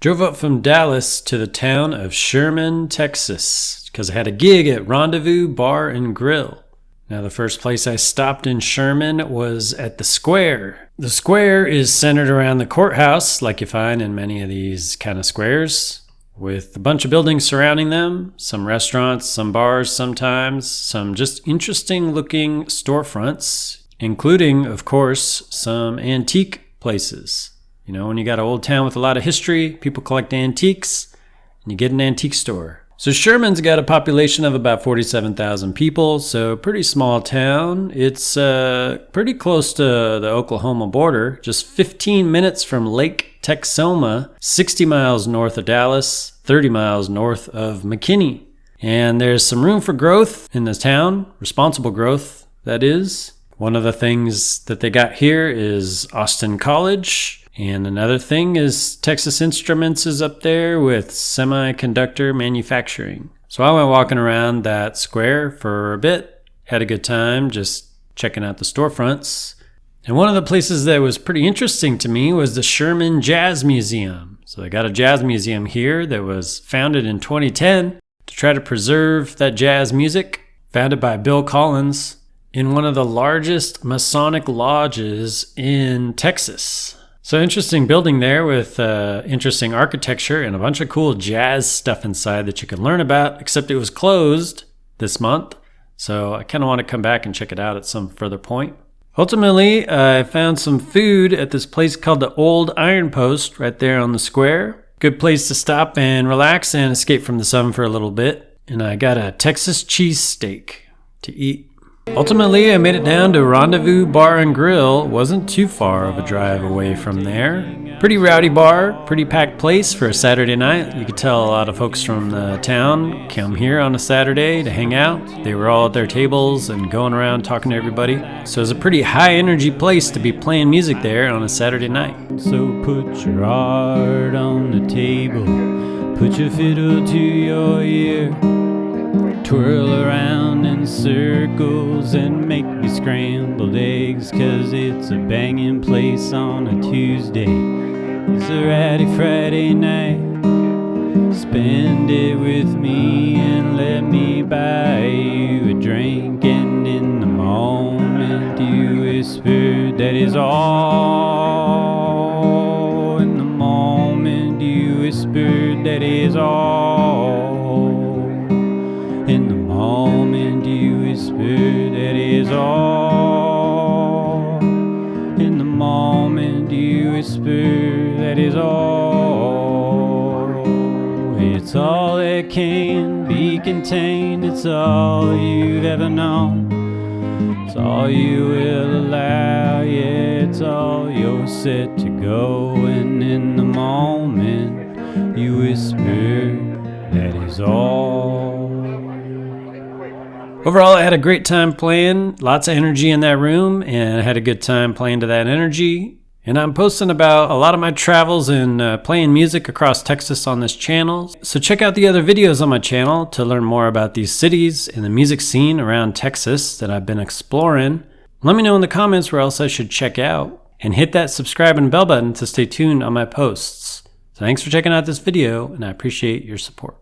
Drove up from Dallas to the town of Sherman, Texas, because I had a gig at Rendezvous Bar and Grill. Now, the first place I stopped in Sherman was at the Square. The Square is centered around the courthouse, like you find in many of these kind of squares, with a bunch of buildings surrounding them, some restaurants, some bars sometimes, some just interesting looking storefronts, including, of course, some antique places. You know, when you got an old town with a lot of history, people collect antiques, and you get an antique store. So Sherman's got a population of about 47,000 people, so pretty small town. It's pretty close to the Oklahoma border, just 15 minutes from Lake Texoma, 60 miles north of Dallas, 30 miles north of McKinney. And there's some room for growth in this town, responsible growth, that is. One of the things that they got here is Austin College. And another thing is Texas Instruments is up there with semiconductor manufacturing. So I went walking around that square for a bit, had a good time just checking out the storefronts. And one of the places that was pretty interesting to me was the Sherman Jazz Museum. So they got a jazz museum here that was founded in 2010 to try to preserve that jazz music, founded by Bill Collins in one of the largest Masonic lodges in Texas. So interesting building there with interesting architecture and a bunch of cool jazz stuff inside that you can learn about, except it was closed this month. So I kind of want to come back and check it out at some further point. Ultimately, I found some food at this place called the Old Iron Post right there on the square. Good place to stop and relax and escape from the sun for a little bit. And I got a Texas cheesesteak to eat. Ultimately, I made it down to Rendezvous Bar and Grill. Wasn't too far of a drive away from there. Pretty rowdy bar, pretty packed place for a Saturday night. You could tell a lot of folks from the town come here on a Saturday to hang out. They were all at their tables and going around talking to everybody. So it was a pretty high energy place to be playing music there on a Saturday night. So put your heart on the table, put your fiddle to your ear. Twirl around in circles and make me scrambled eggs, 'cause it's a banging place on a Tuesday. It's a ratty Friday night. Spend it with me and let me buy you a drink. And in the moment you whisper, that is all. In the moment you whisper, that is all. In the moment you whisper, that is all. In the moment you whisper, that is all. It's all that can be contained. It's all you've ever known. It's all you will allow. Yeah, it's all you're set to go. And in the moment you whisper, that is all. Overall, I had a great time playing, lots of energy in that room, and I had a good time playing to that energy. And I'm posting about a lot of my travels and playing music across Texas on this channel. So check out the other videos on my channel to learn more about these cities and the music scene around Texas that I've been exploring. Let me know in the comments where else I should check out, and hit that subscribe and bell button to stay tuned on my posts. So thanks for checking out this video, and I appreciate your support.